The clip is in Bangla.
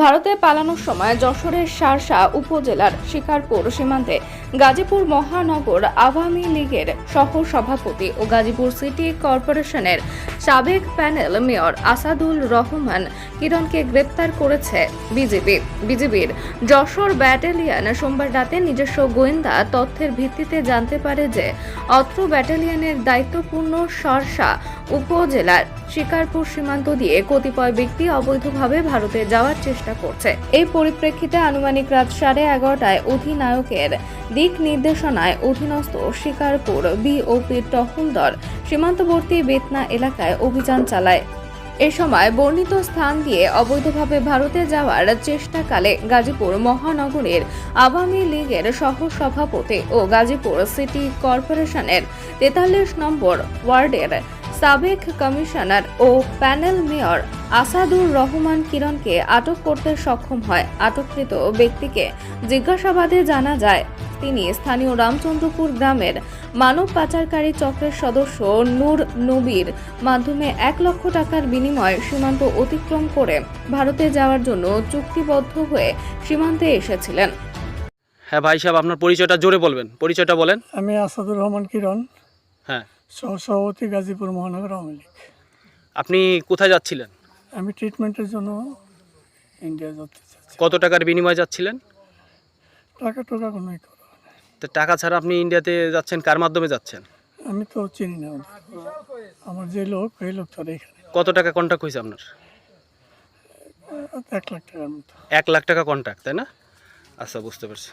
ভারতে পালানোর সময় যশোরের শার্শা উপজেলার শিকারপুর সীমান্তে গাজীপুর মহানগর আওয়ামী লীগের সহ সভাপতি ও গাজীপুর সিটি কর্পোরেশনের সাবেক প্যানেল মেয়র আসাদুল রহমান কিরণকে গ্রেপ্তার করেছে বিজিবির যশোর ব্যাটালিয়ন সোমবার রাতে নিজস্ব গোয়েন্দা তথ্যের ভিত্তিতে জানতে পারে যে অত্র ব্যাটালিয়নের দায়িত্বপূর্ণ শার্শা উপজেলার শিকারপুর সীমান্ত দিয়ে কতিপয় ব্যক্তি অবৈধভাবে ভারতে যাওয়ার চেষ্টা করছে। এই পরিপ্রেক্ষিতে আনুমানিক রাত 11:30টায় অধিনায়কের দিক নির্দেশনায় অধীনস্থ শিকারপুর বিওপির টহল দল সীমান্তবর্তী বেতনা এলাকায় অভিযান চালায়। এ সময় বর্ণিত স্থান দিয়ে অবৈধভাবে ভারতে যাওয়ার চেষ্টাকালে গাজীপুর মহানগরের আওয়ামী লীগের সহ সভাপতি ও গাজীপুর সিটি কর্পোরেশনের 43 নম্বর ওয়ার্ডের সাবেক কমিশনার ও প্যানেল মেয়র আসাদুর রহমান কিরণকে আটক করতে সক্ষম হয়। আটককৃত ব্যক্তিকে জিজ্ঞাসাবাদে জানা যায় তিনি স্থানীয় রামচন্দ্রপুর গ্রামের মানব পাচারকারী চক্রের সদস্য নূর নবীর মাধ্যমে 1 লক্ষ টাকার বিনিময়ে সীমান্ত অতিক্রম করে ভারতে যাওয়ার জন্য চুক্তিবদ্ধ হয়ে সীমান্তে এসেছিলেন। হ্যাঁ ভাই সাহেব, আপনার পরিচয়টা জোরে বলবেন, পরিচয়টা বলেন। আমি আসাদুর রহমান কিরণ, হ্যাঁ, সহসভাপতি গাজীপুর মহানগর আওয়ামী লীগ। আপনি কোথায় যাচ্ছিলেন? আমি ট্রিটমেন্টের জন্য ইন্ডিয়া যেতে চাচ্ছি। কত টাকার বিনিময়ে যাচ্ছিলেন? টাকা কোনো তো টাকা ছাড়া আপনি ইন্ডিয়াতে যাচ্ছেন, কার মাধ্যমে যাচ্ছেন? আমি তো চিনি না ওদের। আমার যে লোক এই লোক তার এখানে কত টাকা কন্ট্যাক্ট হয়েছে আপনার? 1 লাখ টাকার মতো। 1 লাখ টাকা কন্ট্যাক্ট, তাই না? আচ্ছা, বুঝতে পারছি।